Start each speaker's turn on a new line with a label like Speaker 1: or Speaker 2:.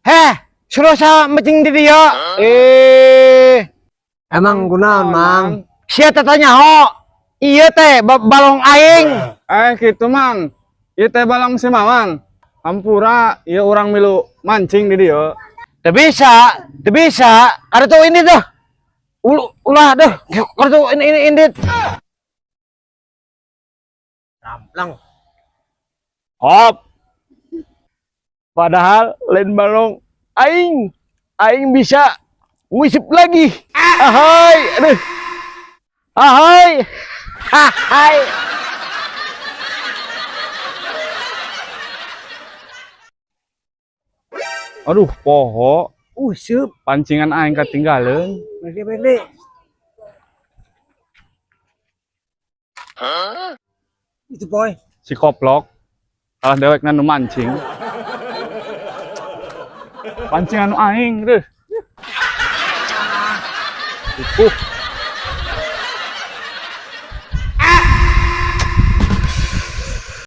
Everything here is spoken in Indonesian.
Speaker 1: Heh, suruh saya mencing di dia.
Speaker 2: Emang gunaon, Mang?
Speaker 1: Sia tanya ho. Iya teh, balong aing.
Speaker 3: Gitu mang. Ieu teh balang si Mamang. Hampura ieu urang milu mancing di dieu.
Speaker 1: Teu bisa. Ada tuh ini tuh. Ulah deh. Kartu ini.
Speaker 2: Ramplang.
Speaker 3: Hop. Padahal lain balong aing bisa wisip lagi. Ahai, aduh. Ahai.
Speaker 1: Hai.
Speaker 3: Aduh, poho.
Speaker 2: Sup.
Speaker 3: Pancingan aing ketinggalan.
Speaker 2: Balik. Itu boy.
Speaker 3: Si koplok kalah dewek nu mancing. Pancingan aing deh.